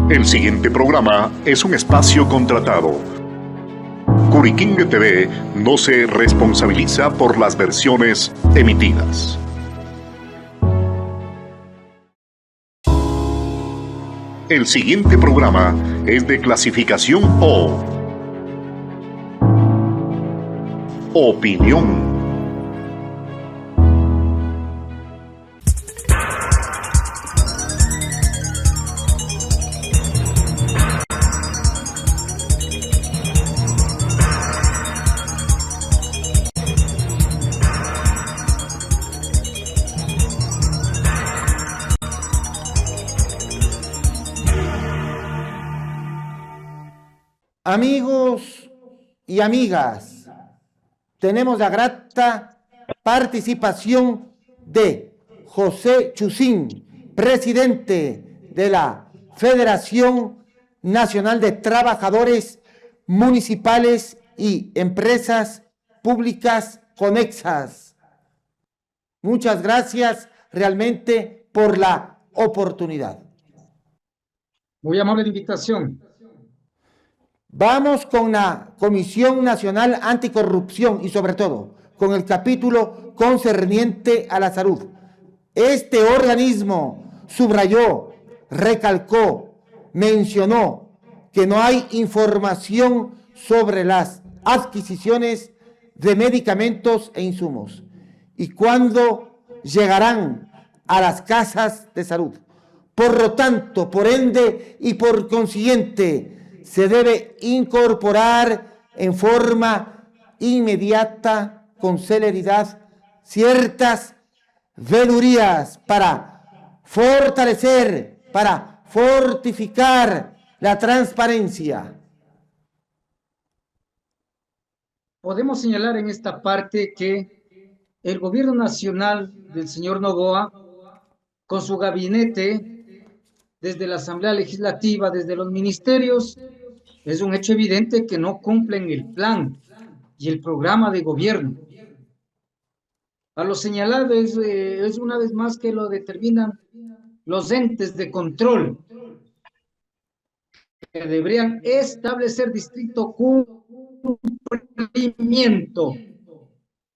El siguiente programa es un espacio contratado. Curiquingue TV no se responsabiliza por las versiones emitidas. El siguiente programa es de clasificación O. Opinión. Amigos y amigas, tenemos la grata participación de José Chusín, presidente de la Federación Nacional de Trabajadores Municipales y Empresas Públicas Conexas. Muchas gracias realmente por la oportunidad. Muy amable la invitación. Vamos con la Comisión Nacional Anticorrupción y sobre todo con el capítulo concerniente a la salud. Este organismo subrayó, recalcó, mencionó que no hay información sobre las adquisiciones de medicamentos e insumos y cuándo llegarán a las casas de salud. Por lo tanto, por ende y por consiguiente, se debe incorporar en forma inmediata, con celeridad, ciertas vedurías para fortalecer, para fortificar la transparencia. Podemos señalar en esta parte que el gobierno nacional del señor Noboa, con su gabinete, desde la Asamblea Legislativa, desde los ministerios, es un hecho evidente que no cumplen el plan y el programa de gobierno. A lo señalado es una vez más que lo determinan los entes de control, que deberían establecer distrito cumplimiento,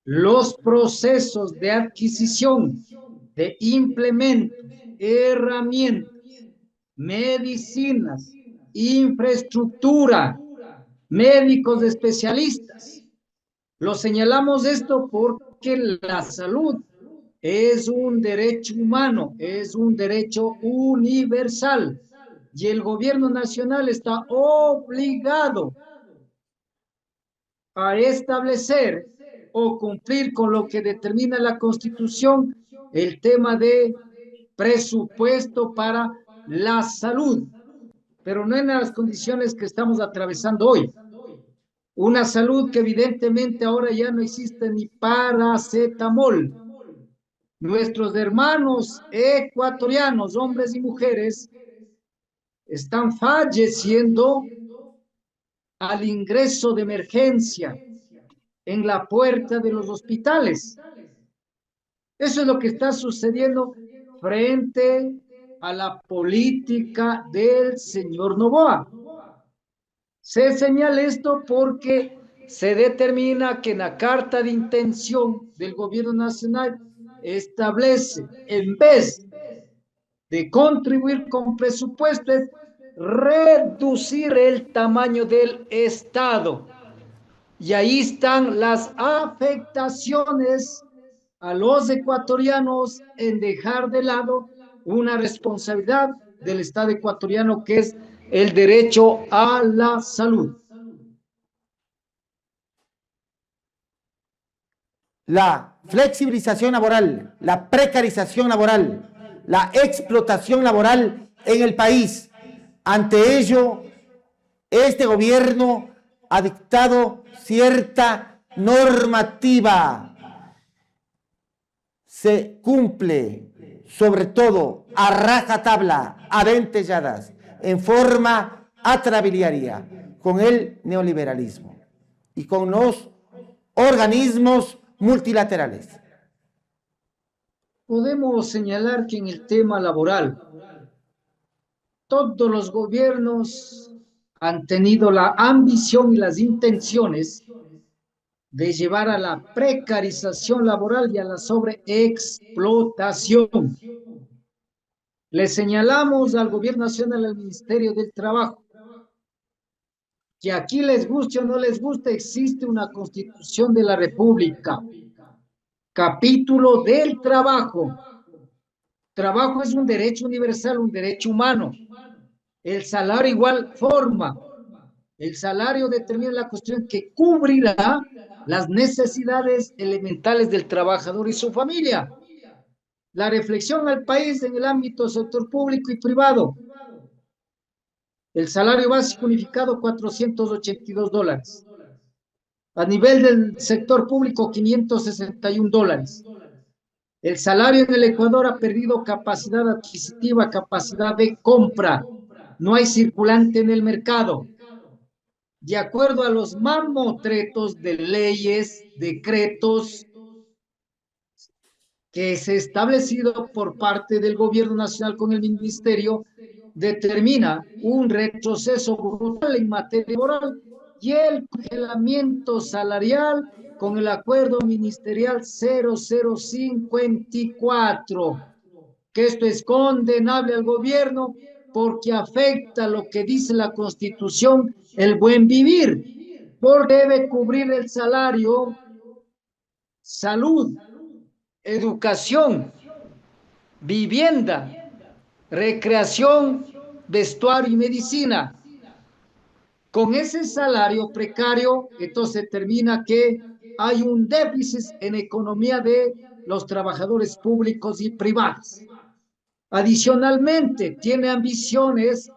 los procesos de adquisición, de implementos, herramientas, medicinas, infraestructura, médicos especialistas. Lo señalamos esto porque la salud es un derecho humano, es un derecho universal y el gobierno nacional está obligado a establecer o cumplir con lo que determina la Constitución, el tema de presupuesto para la salud, pero no en las condiciones que estamos atravesando hoy. Una salud que evidentemente ahora ya no existe ni paracetamol. Nuestros hermanos ecuatorianos, hombres y mujeres, están falleciendo al ingreso de emergencia en la puerta de los hospitales. Eso es lo que está sucediendo frente a la política del señor Noboa. Se señala esto porque se determina que en la carta de intención del gobierno nacional establece, en vez de contribuir con presupuesto, es reducir el tamaño del Estado. Y ahí están las afectaciones a los ecuatorianos en dejar de lado una responsabilidad del Estado ecuatoriano que es el derecho a la salud. La flexibilización laboral, la precarización laboral, la explotación laboral en el país. Ante ello, este gobierno ha dictado cierta normativa. Se cumple, sobre todo, a rajatabla, a dentelladas, en forma atrabiliaria, con el neoliberalismo y con los organismos multilaterales. Podemos señalar que en el tema laboral todos los gobiernos han tenido la ambición y las intenciones de llevar a la precarización laboral y a la sobreexplotación. Le señalamos al Gobierno Nacional, al Ministerio del Trabajo, que aquí les guste o no les guste, existe una Constitución de la República, capítulo del trabajo. Trabajo es un derecho universal, un derecho humano. El salario igual forma. El salario determina la cuestión que cubrirá las necesidades elementales del trabajador y su familia. La reflexión al país en el ámbito sector público y privado. El salario básico unificado, $482. A nivel del sector público, $561. El salario en el Ecuador ha perdido capacidad adquisitiva, capacidad de compra. No hay circulante en el mercado. De acuerdo a los mamotretos de leyes, decretos que se ha establecido por parte del Gobierno Nacional con el Ministerio, determina un retroceso brutal en materia laboral y el congelamiento salarial con el acuerdo ministerial 0054, que esto es condenable al gobierno porque afecta lo que dice la Constitución, el buen vivir, porque debe cubrir el salario, salud, educación, vivienda, recreación, vestuario y medicina. Con ese salario precario, entonces termina que hay un déficit en economía de los trabajadores públicos y privados. Adicionalmente, tiene ambiciones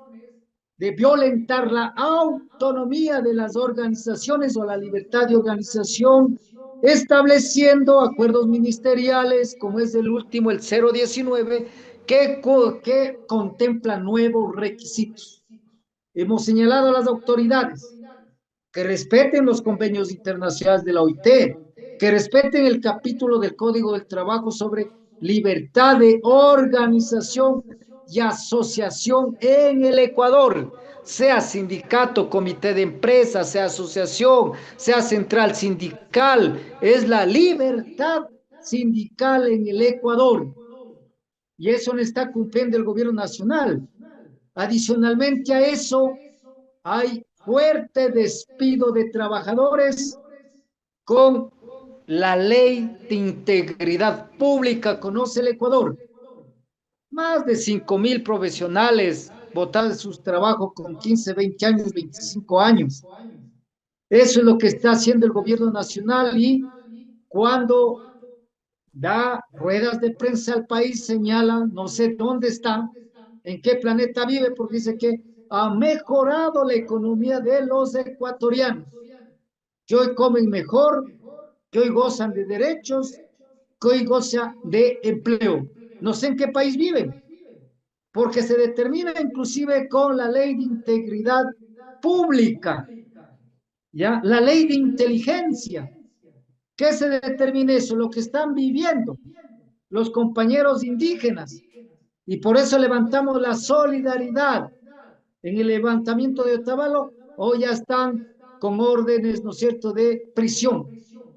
de violentar la autonomía de las organizaciones o la libertad de organización, estableciendo acuerdos ministeriales, como es el último, el 019, que contempla nuevos requisitos. Hemos señalado a las autoridades que respeten los convenios internacionales de la OIT, que respeten el capítulo del Código del Trabajo sobre libertad de organización y asociación en el Ecuador, sea sindicato, comité de empresa, sea asociación, sea central sindical, es la libertad sindical en el Ecuador. Y eso no está cumpliendo el gobierno nacional. Adicionalmente a eso, hay fuerte despido de trabajadores con la ley de integridad pública, conoce el Ecuador. Más de 5,000 profesionales botaron de sus trabajos con 15, 20 años, 25 años. Eso es lo que está haciendo el gobierno nacional y cuando da ruedas de prensa al país, señala, no sé dónde está, en qué planeta vive, porque dice que ha mejorado la economía de los ecuatorianos, que hoy comen mejor, que hoy gozan de derechos, que hoy gozan de empleo. No sé en qué país viven, porque se determina inclusive con la ley de integridad pública, ¿ya? La ley de inteligencia. ¿Qué se determina eso? Lo que están viviendo los compañeros indígenas. Y por eso levantamos la solidaridad. En el levantamiento de Otavalo, hoy ya están con órdenes, ¿no es cierto?, de prisión.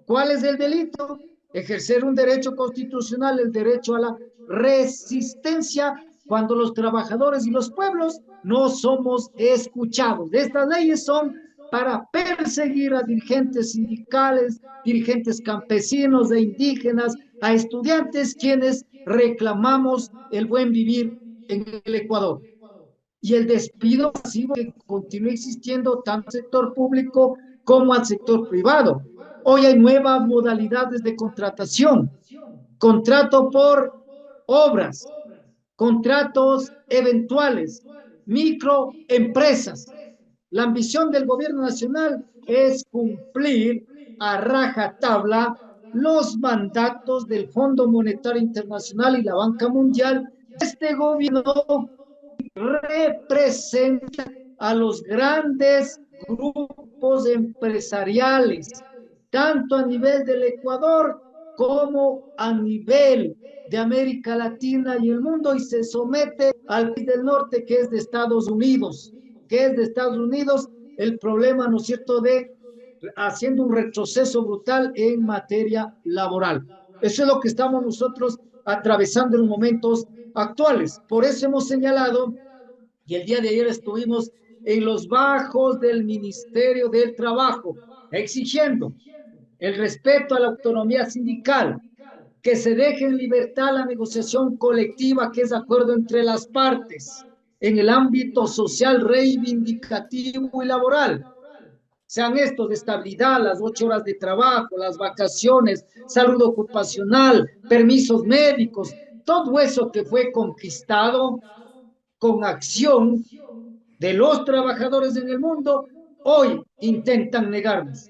¿Cuál es el delito? Ejercer un derecho constitucional, el derecho a la resistencia, cuando los trabajadores y los pueblos no somos escuchados. Estas leyes son para perseguir a dirigentes sindicales, dirigentes campesinos e indígenas, a estudiantes quienes reclamamos el buen vivir en el Ecuador. Y el despido masivo que continúa existiendo tanto al sector público como al sector privado. Hoy hay nuevas modalidades de contratación, contrato por obras, contratos eventuales, microempresas. La ambición del gobierno nacional es cumplir a rajatabla los mandatos del Fondo Monetario Internacional y la Banca Mundial. Este gobierno representa a los grandes grupos empresariales, tanto a nivel del Ecuador como a nivel de América Latina y el mundo y se somete al país del norte que es de Estados Unidos, el problema, ¿no es cierto?, de haciendo un retroceso brutal en materia laboral. Eso es lo que estamos nosotros atravesando en los momentos actuales. Por eso hemos señalado, y el día de ayer estuvimos en los bajos del Ministerio del Trabajo, exigiendo el respeto a la autonomía sindical, que se deje en libertad la negociación colectiva, que es acuerdo entre las partes, en el ámbito social, reivindicativo y laboral. Sean estos de estabilidad, las 8 horas de trabajo, las vacaciones, salud ocupacional, permisos médicos, todo eso que fue conquistado con acción de los trabajadores en el mundo, hoy intentan negarnos.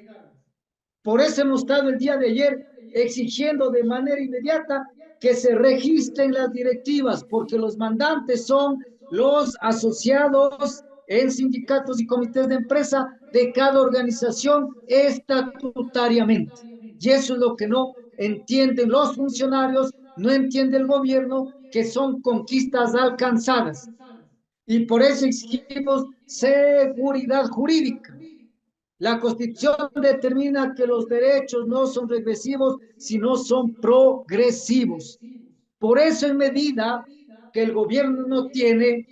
Por eso hemos estado el día de ayer exigiendo de manera inmediata que se registren las directivas, porque los mandantes son los asociados en sindicatos y comités de empresa de cada organización estatutariamente. Y eso es lo que no entienden los funcionarios, no entiende el gobierno, que son conquistas alcanzadas. Y por eso exigimos seguridad jurídica. La Constitución determina que los derechos no son regresivos, sino son progresivos. Por eso, en medida que el gobierno no tiene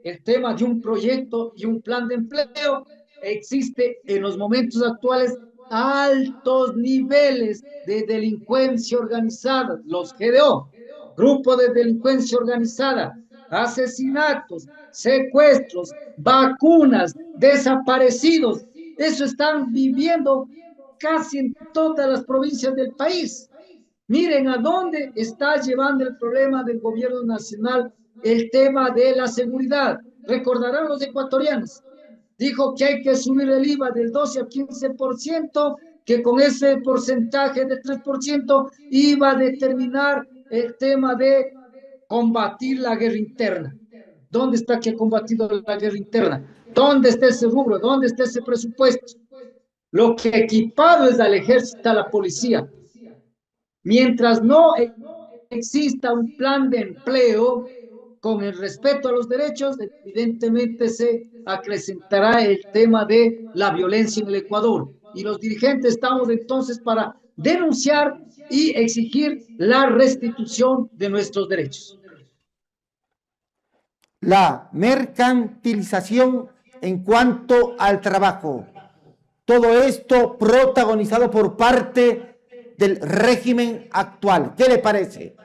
el tema de un proyecto y un plan de empleo, existe en los momentos actuales altos niveles de delincuencia organizada, los GDO, Grupo de Delincuencia Organizada, asesinatos, secuestros, vacunas, desaparecidos. Eso están viviendo casi en todas las provincias del país. Miren a dónde está llevando el problema del gobierno nacional el tema de la seguridad. Recordarán los ecuatorianos. Dijo que hay que subir el IVA del 12 al 15%, que con ese porcentaje de 3% iba a determinar el tema de combatir la guerra interna. ¿Dónde está que ha combatido la guerra interna? ¿Dónde está ese rubro? ¿Dónde está ese presupuesto? Lo que equipado es al ejército, a la policía. Mientras no exista un plan de empleo con el respeto a los derechos, evidentemente se acrecentará el tema de la violencia en el Ecuador. Y los dirigentes estamos entonces para denunciar y exigir la restitución de nuestros derechos. La mercantilización en cuanto al trabajo. Todo esto protagonizado por parte del régimen actual. ¿Qué le parece?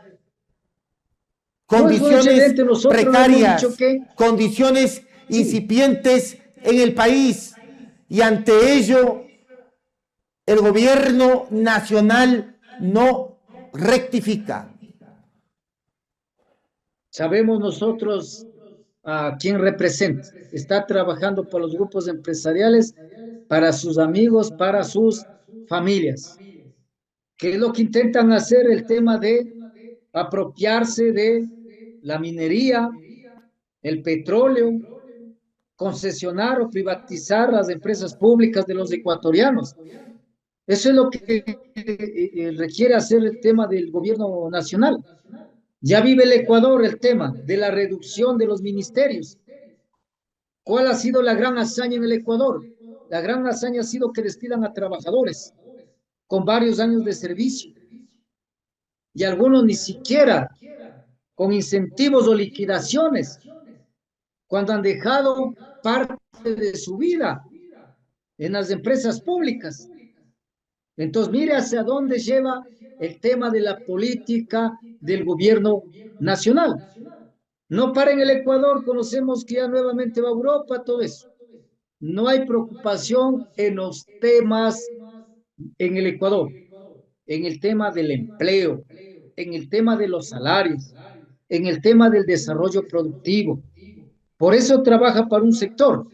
Condiciones precarias, condiciones incipientes en el país, y ante ello el gobierno nacional no rectifica. Sabemos nosotros a quién representa. Está trabajando por los grupos empresariales, para sus amigos, para sus familias. ¿Qué es lo que intentan hacer? El tema de apropiarse de la minería, el petróleo, concesionar o privatizar las empresas públicas de los ecuatorianos. Eso es lo que requiere hacer el tema del gobierno nacional. Ya vive el Ecuador el tema de la reducción de los ministerios. ¿Cuál ha sido la gran hazaña en el Ecuador? La gran hazaña ha sido que despidan a trabajadores con varios años de servicio, y algunos ni siquiera con incentivos o liquidaciones, cuando han dejado parte de su vida en las empresas públicas. Entonces, mire hacia dónde lleva el tema de la política del gobierno nacional. No para en el Ecuador, conocemos que ya nuevamente va a Europa, todo eso. No hay preocupación en los temas en el Ecuador, en el tema del empleo, en el tema de los salarios, en el tema del desarrollo productivo. Por eso trabaja para un sector,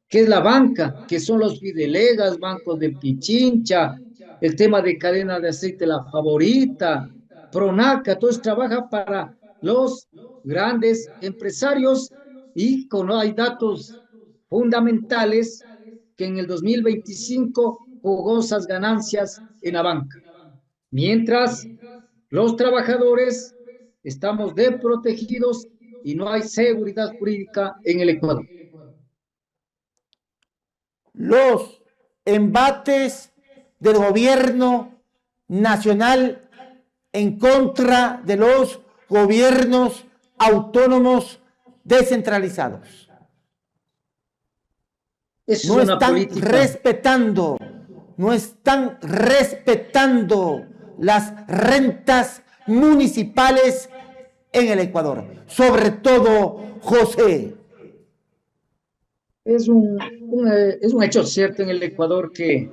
que es la banca, que son los Fidelegas, bancos de Pichincha, el tema de cadena de aceite La Favorita, Pronaca, todo eso trabaja para los grandes empresarios, y hay datos fundamentales que en el 2025 jugosas ganancias en la banca. mientras los trabajadores estamos desprotegidos y no hay seguridad jurídica en el Ecuador. Los embates del gobierno nacional en contra de los gobiernos autónomos descentralizados. No están respetando las rentas municipales en el Ecuador. Sobre todo, José. Es un hecho cierto en el Ecuador que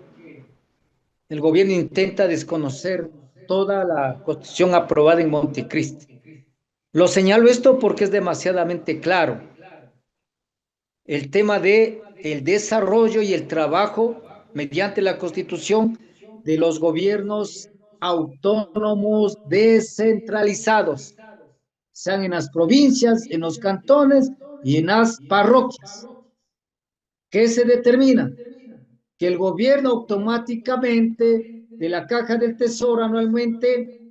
el gobierno intenta desconocer toda la constitución aprobada en Montecristi. Lo señalo esto porque es demasiadamente claro. El tema de el desarrollo y el trabajo mediante la constitución de los gobiernos autónomos descentralizados, sean en las provincias, en los cantones y en las parroquias. ¿Qué se determina? Que el gobierno automáticamente de la Caja del Tesoro anualmente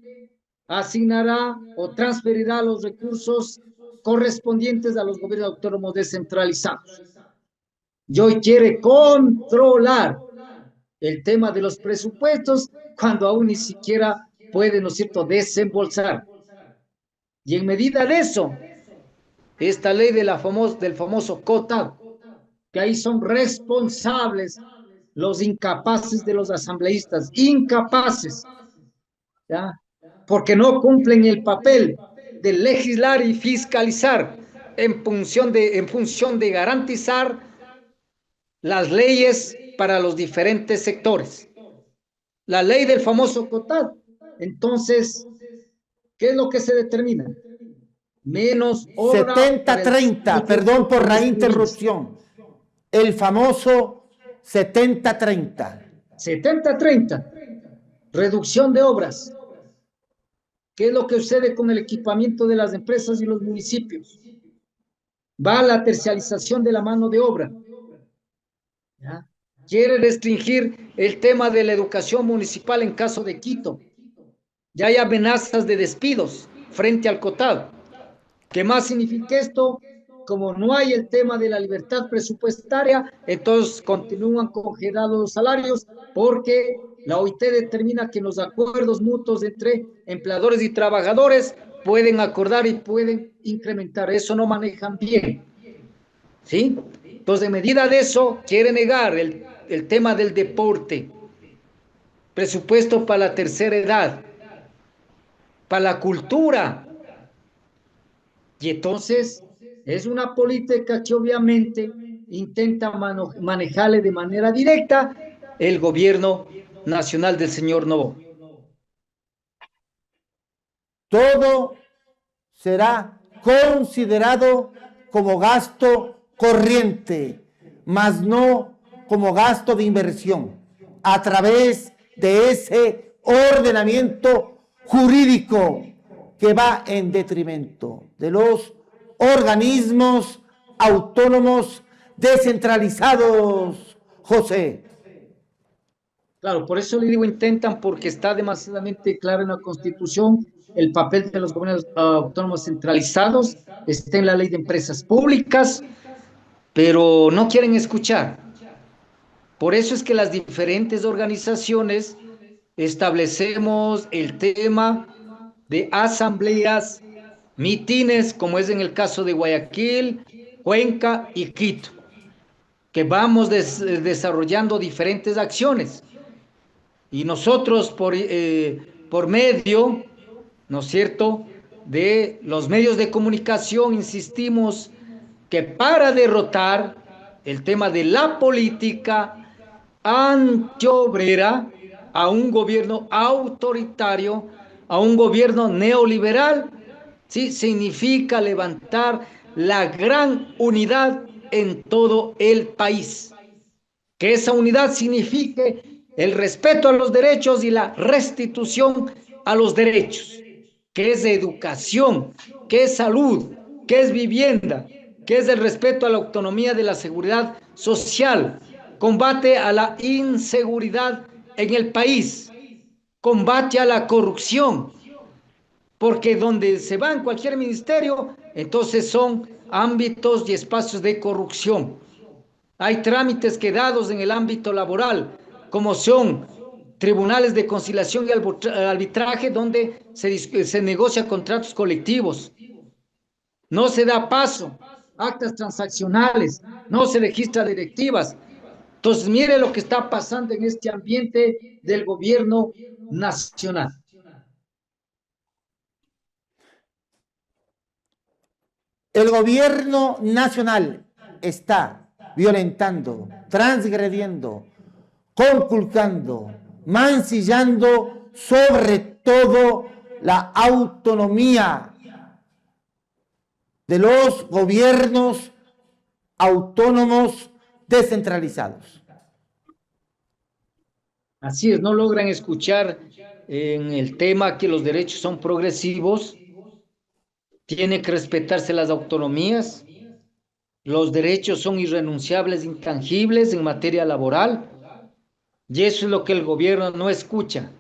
asignará o transferirá los recursos correspondientes a los gobiernos autónomos descentralizados. Y hoy quiere controlar el tema de los presupuestos cuando aún ni siquiera puede, ¿no es cierto?, desembolsar. Y en medida de eso, esta ley del famoso cota, que ahí son responsables los incapaces de los asambleístas, incapaces, ¿ya? Porque no cumplen el papel de legislar y fiscalizar en función de garantizar las leyes para los diferentes sectores. La ley del famoso COTAD. Entonces, ¿qué es lo que se determina? Menos hora 70-30, perdón por la interrupción. El famoso 70-30. 70-30. Reducción de obras. ¿Qué es lo que sucede con el equipamiento de las empresas y los municipios? Va a la terciarización de la mano de obra. ¿Ya? Quiere restringir el tema de la educación municipal en caso de Quito. Ya hay amenazas de despidos frente al COTAD. ¿Qué más significa esto? Como no hay el tema de la libertad presupuestaria, entonces continúan congelados los salarios porque la OIT determina que los acuerdos mutuos entre empleadores y trabajadores pueden acordar y pueden incrementar. Eso no manejan bien. ¿Sí? Entonces, en medida de eso, quiere negar el tema del deporte, presupuesto para la tercera edad, para la cultura. Y entonces, es una política que obviamente intenta manejarle de manera directa el gobierno nacional del señor Novoa. Todo será considerado como gasto corriente, mas no como gasto de inversión, a través de ese ordenamiento jurídico que va en detrimento de los organismos autónomos descentralizados, José. Claro, por eso le digo intentan, porque está demasiadamente claro en la Constitución el papel de los gobiernos autónomos centralizados, está en la ley de empresas públicas, pero no quieren escuchar. Por eso es que las diferentes organizaciones establecemos el tema de asambleas, mitines, como es en el caso de Guayaquil, Cuenca y Quito, que vamos desarrollando diferentes acciones. Y nosotros por medio, ¿no es cierto?, de los medios de comunicación insistimos que para derrotar el tema de la política antiobrera a un gobierno autoritario, a un gobierno neoliberal, ¿sí?, significa levantar la gran unidad en todo el país. Que esa unidad signifique el respeto a los derechos y la restitución a los derechos, que es educación, que es salud, que es vivienda, que es el respeto a la autonomía de la seguridad social, combate a la inseguridad en el país, combate a la corrupción, porque donde se va en cualquier ministerio, entonces son ámbitos y espacios de corrupción. Hay trámites quedados en el ámbito laboral, como son tribunales de conciliación y arbitraje, donde se negocia contratos colectivos. No se da paso, actas transaccionales, no se registra directivas. Entonces, mire lo que está pasando en este ambiente del gobierno nacional. El gobierno nacional está violentando, transgrediendo, conculcando, mancillando sobre todo la autonomía de los gobiernos autónomos descentralizados. Así es, no logran escuchar en el tema que los derechos son progresivos, tiene que respetarse las autonomías, los derechos son irrenunciables, intangibles en materia laboral, y eso es lo que el gobierno no escucha.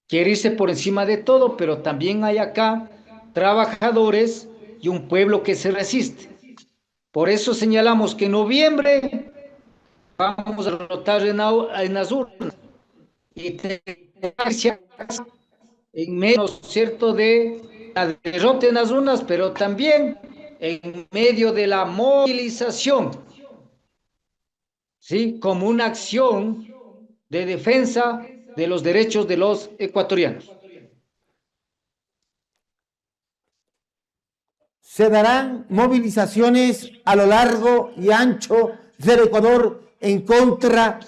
Quiere irse por encima de todo, pero también hay acá trabajadores y un pueblo que se resiste. Por eso señalamos que en noviembre vamos a rotar en las urnas y en medio, ¿cierto?, de la derrota en las urnas, pero también en medio de la movilización, ¿sí?, como una acción de defensa de los derechos de los ecuatorianos. Se darán movilizaciones a lo largo y ancho del Ecuador en contra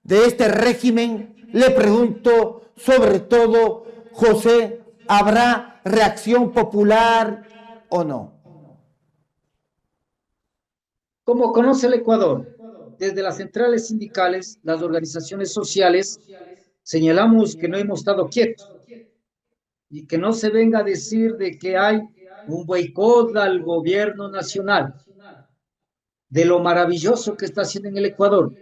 de este régimen. Le pregunto, sobre todo, José, ¿habrá reacción popular o no? Como conoce el Ecuador, desde las centrales sindicales, las organizaciones sociales, señalamos que no hemos estado quietos y que no se venga a decir de que hay un boicot al gobierno nacional, de lo maravilloso que está haciendo en el Ecuador.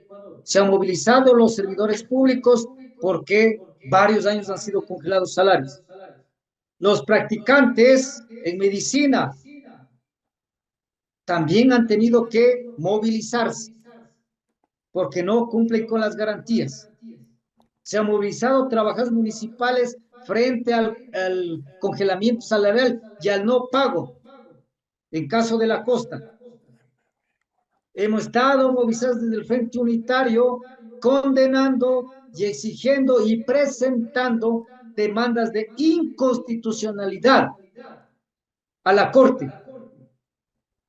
Se han movilizado los servidores públicos porque varios años han sido congelados salarios. Los practicantes en medicina también han tenido que movilizarse porque no cumplen con las garantías. Se han movilizado trabajadores municipales frente al congelamiento salarial y al no pago en caso de la costa. Hemos estado movilizados desde el Frente Unitario condenando y exigiendo y presentando demandas de inconstitucionalidad a la Corte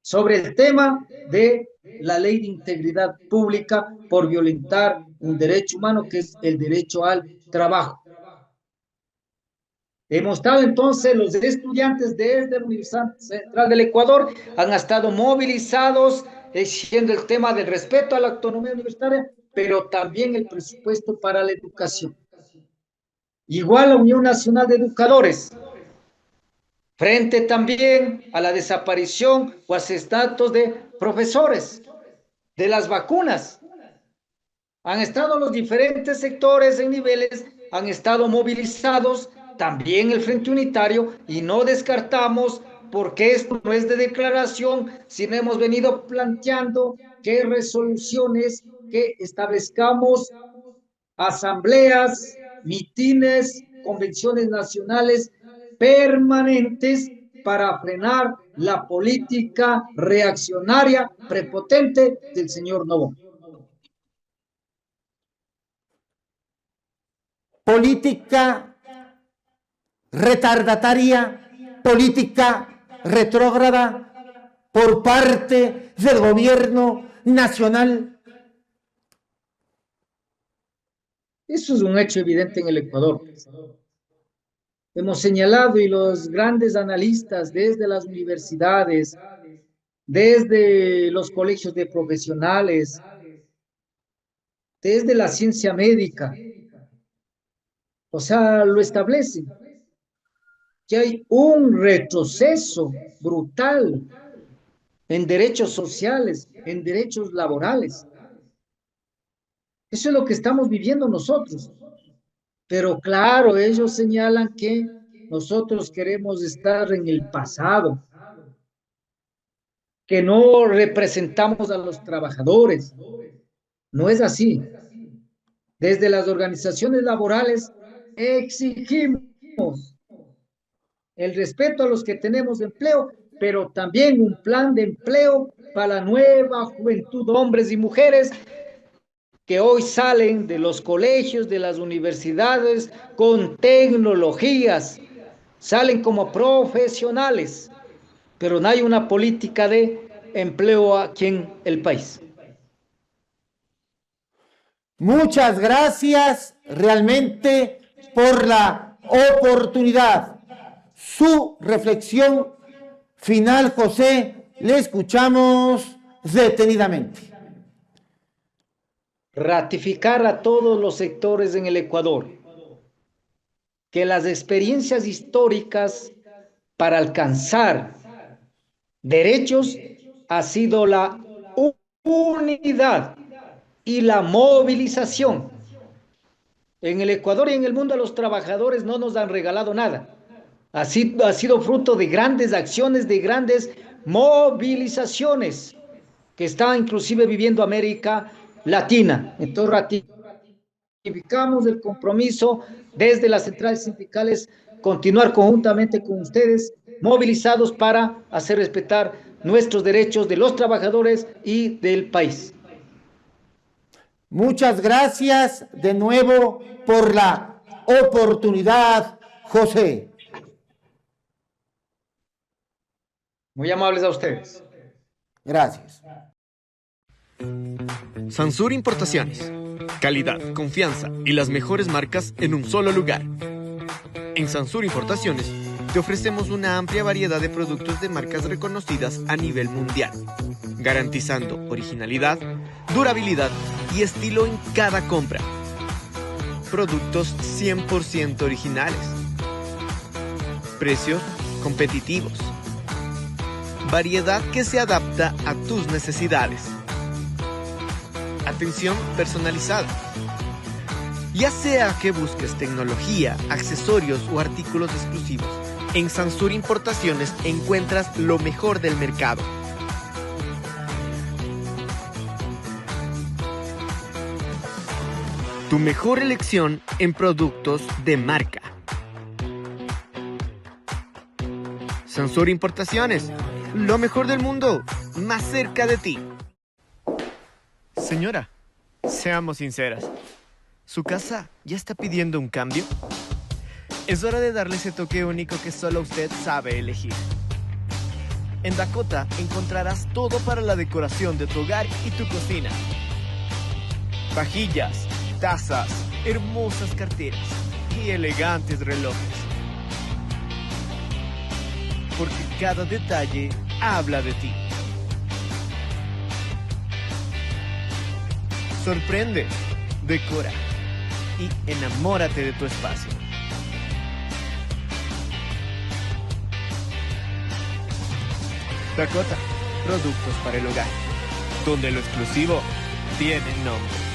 sobre el tema de la ley de integridad pública por violentar un derecho humano que es el derecho al trabajo. Hemos estado entonces, los estudiantes desde la Universidad Central del Ecuador han estado movilizados exigiendo el tema del respeto a la autonomía universitaria, pero también el presupuesto para la educación. Igual la Unión Nacional de Educadores, frente también a la desaparición o asesinatos de profesores, de las vacunas. Han estado los diferentes sectores en niveles, han estado movilizados, también el Frente Unitario, y no descartamos, porque esto no es de declaración, sino hemos venido planteando que resoluciones, que establezcamos asambleas, mitines, convenciones nacionales permanentes para frenar la política reaccionaria prepotente del señor Noboa. Política retardataria, política retrógrada por parte del gobierno nacional. Eso es un hecho evidente en el Ecuador. Hemos señalado, y los grandes analistas desde las universidades, desde los colegios de profesionales, desde la ciencia médica, o sea, lo establecen, que hay un retroceso brutal en derechos sociales, en derechos laborales. Eso es lo que estamos viviendo nosotros. Pero claro, ellos señalan que nosotros queremos estar en el pasado, que no representamos a los trabajadores. No es así. Desde las organizaciones laborales exigimos el respeto a los que tenemos empleo, pero también un plan de empleo para la nueva juventud, hombres y mujeres que hoy salen de los colegios, de las universidades con tecnologías, salen como profesionales, pero no hay una política de empleo aquí en el país. Muchas gracias realmente por la oportunidad. Su reflexión final, José, le escuchamos detenidamente. Ratificar a todos los sectores en el Ecuador que las experiencias históricas para alcanzar derechos ha sido la unidad y la movilización. En el Ecuador y en el mundo a los trabajadores no nos han regalado nada. Ha sido fruto de grandes acciones, de grandes movilizaciones que está inclusive viviendo América Latina. Entonces ratificamos el compromiso desde las centrales sindicales, continuar conjuntamente con ustedes, movilizados para hacer respetar nuestros derechos de los trabajadores y del país. Muchas gracias de nuevo por la oportunidad, José. Muy amables a ustedes. Gracias. Sansur Importaciones. Calidad, confianza y las mejores marcas en un solo lugar. En Sansur Importaciones te ofrecemos una amplia variedad de productos de marcas reconocidas a nivel mundial, garantizando originalidad, durabilidad y estilo en cada compra. Productos 100% originales. Precios competitivos. Variedad que se adapta a tus necesidades. Atención personalizada. Ya sea que busques tecnología, accesorios o artículos exclusivos, en Sansur Importaciones encuentras lo mejor del mercado. Tu mejor elección en productos de marca. Sansur Importaciones, lo mejor del mundo, más cerca de ti. Señora, seamos sinceras. ¿Su casa ya está pidiendo un cambio? Es hora de darle ese toque único que solo usted sabe elegir. En Dakota encontrarás todo para la decoración de tu hogar y tu cocina. Vajillas, tazas, hermosas carteras y elegantes relojes. Porque cada detalle habla de ti. Sorprende, decora y enamórate de tu espacio. Dakota, productos para el hogar, donde lo exclusivo tiene nombre.